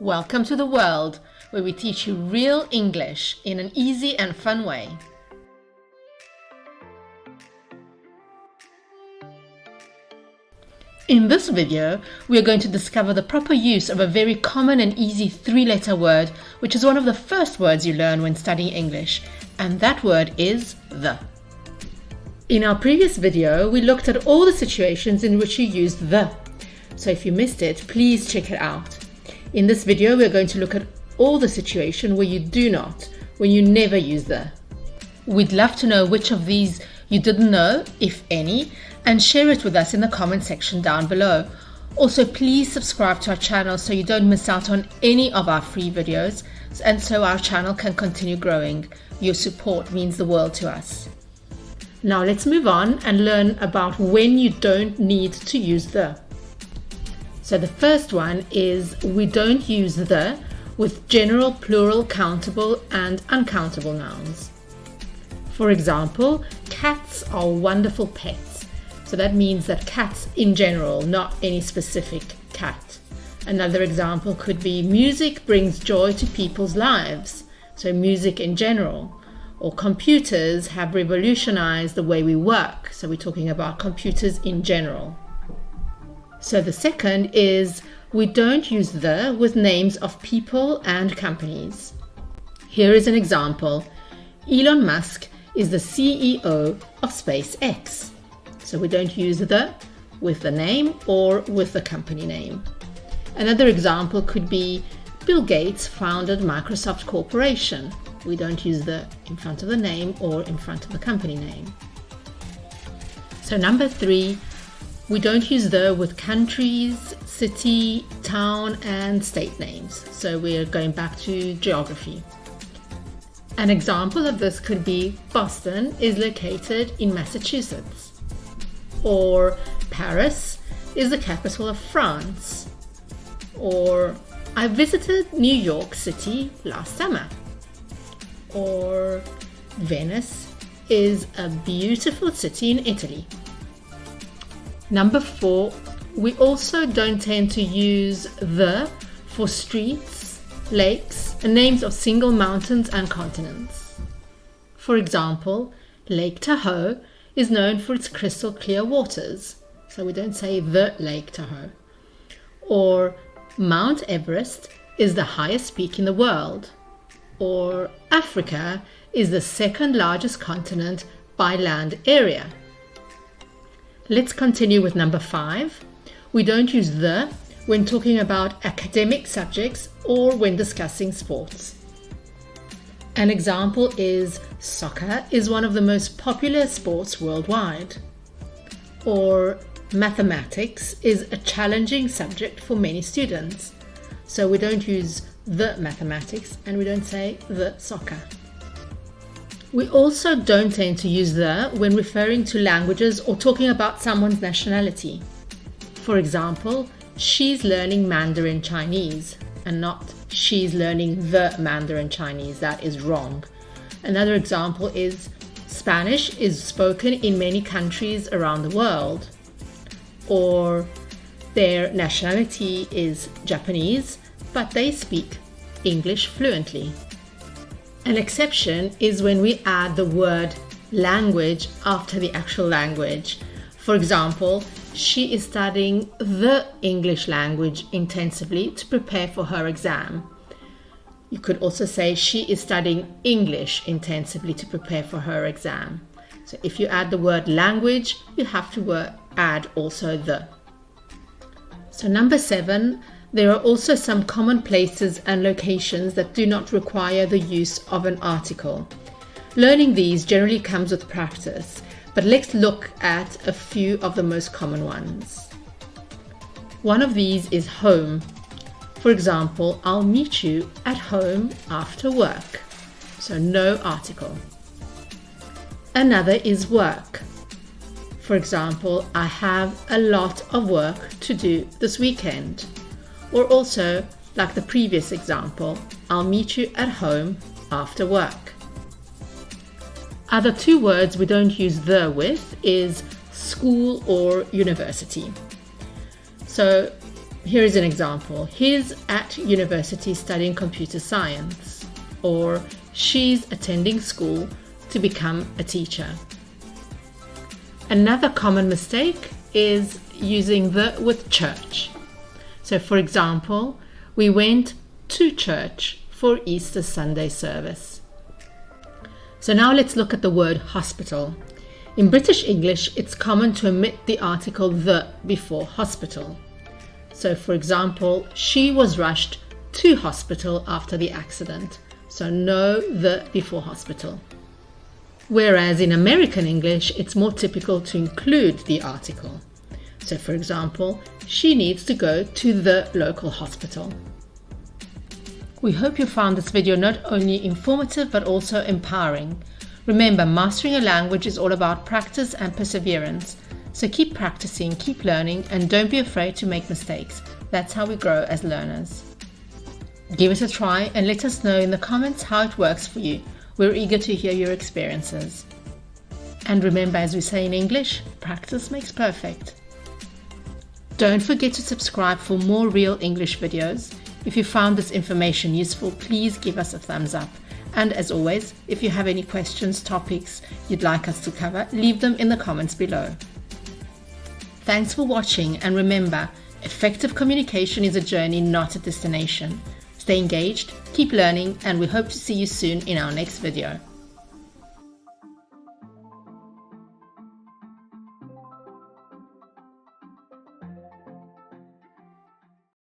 Welcome to the world where we teach you real English in an easy and fun way. In this video, we are going to discover the proper use of a very common and easy three-letter word, which is one of the first words you learn when studying English, and that word is the. In our previous video, we looked at all the situations in which you use the. So if you missed it, please check it out. In this video, we're going to look at all the situations where you do not, when you never use the. We'd love to know which of these you didn't know, if any, and share it with us in the comment section down below. Also, please subscribe to our channel so you don't miss out on any of our free videos, and so our channel can continue growing. Your support means the world to us. Now let's move on and learn about when you don't need to use the. So the first one is we don't use the with general, plural, countable and uncountable nouns. For example, cats are wonderful pets. So that means that cats in general, not any specific cat. Another example could be music brings joy to people's lives. So music in general. Or computers have revolutionized the way we work. So we're talking about computers in general. So the second is we don't use the with names of people and companies. Here is an example. Elon Musk is the CEO of SpaceX. So we don't use the with the name or with the company name. Another example could be Bill Gates founded Microsoft Corporation. We don't use the in front of the name or in front of the company name. So number 3, we don't use the with countries, city, town and state names. So we're going back to geography. An example of this could be Boston is located in Massachusetts. Or Paris is the capital of France. Or I visited New York City last summer. Or Venice is a beautiful city in Italy. Number 4, we also don't tend to use the for streets, lakes, and names of single mountains and continents. For example, Lake Tahoe is known for its crystal clear waters, so we don't say the Lake Tahoe. Or Mount Everest is the highest peak in the world. Or Africa is the second largest continent by land area. Let's continue with number 5. We don't use the when talking about academic subjects or when discussing sports. An example is soccer is one of the most popular sports worldwide. Or mathematics is a challenging subject for many students. So we don't use the mathematics and we don't say the soccer. We also don't tend to use the when referring to languages or talking about someone's nationality. For example, she's learning Mandarin Chinese and not she's learning the Mandarin Chinese. That is wrong. Another example is Spanish is spoken in many countries around the world. Or their nationality is Japanese, but they speak English fluently. An exception is when we add the word language after the actual language. For example, she is studying the English language intensively to prepare for her exam. You could also say she is studying English intensively to prepare for her exam. So if you add the word language, you have to add also the. So number 7, there are also some common places and locations that do not require the use of an article. Learning these generally comes with practice, but let's look at a few of the most common ones. One of these is home. For example, I'll meet you at home after work. So no article. Another is work. For example, I have a lot of work to do this weekend. Or also, like the previous example, I'll meet you at home after work. Other 2 words we don't use the with is school or university. So Here is an example. He's at university studying computer science, or she's attending school to become a teacher. Another common mistake is using the with church. So for example, we went to church for Easter Sunday service. So now let's look at the word hospital. In British English, it's common to omit the article the before hospital. So for example, she was rushed to hospital after the accident. So no the before hospital. Whereas in American English, it's more typical to include the article. So for example, she needs to go to the local hospital. We hope you found this video not only informative but also empowering. Remember, mastering a language is all about practice and perseverance. So keep practicing, keep learning, and don't be afraid to make mistakes. That's how we grow as learners. Give it a try and let us know in the comments how it works for you. We're eager to hear your experiences. And remember, as we say in English, practice makes perfect. Don't forget to subscribe for more real English videos. If you found this information useful, please give us a thumbs up. And as always, if you have any questions, topics you'd like us to cover, leave them in the comments below. Thanks for watching, and remember, effective communication is a journey, not a destination. Stay engaged, keep learning, and we hope to see you soon in our next video.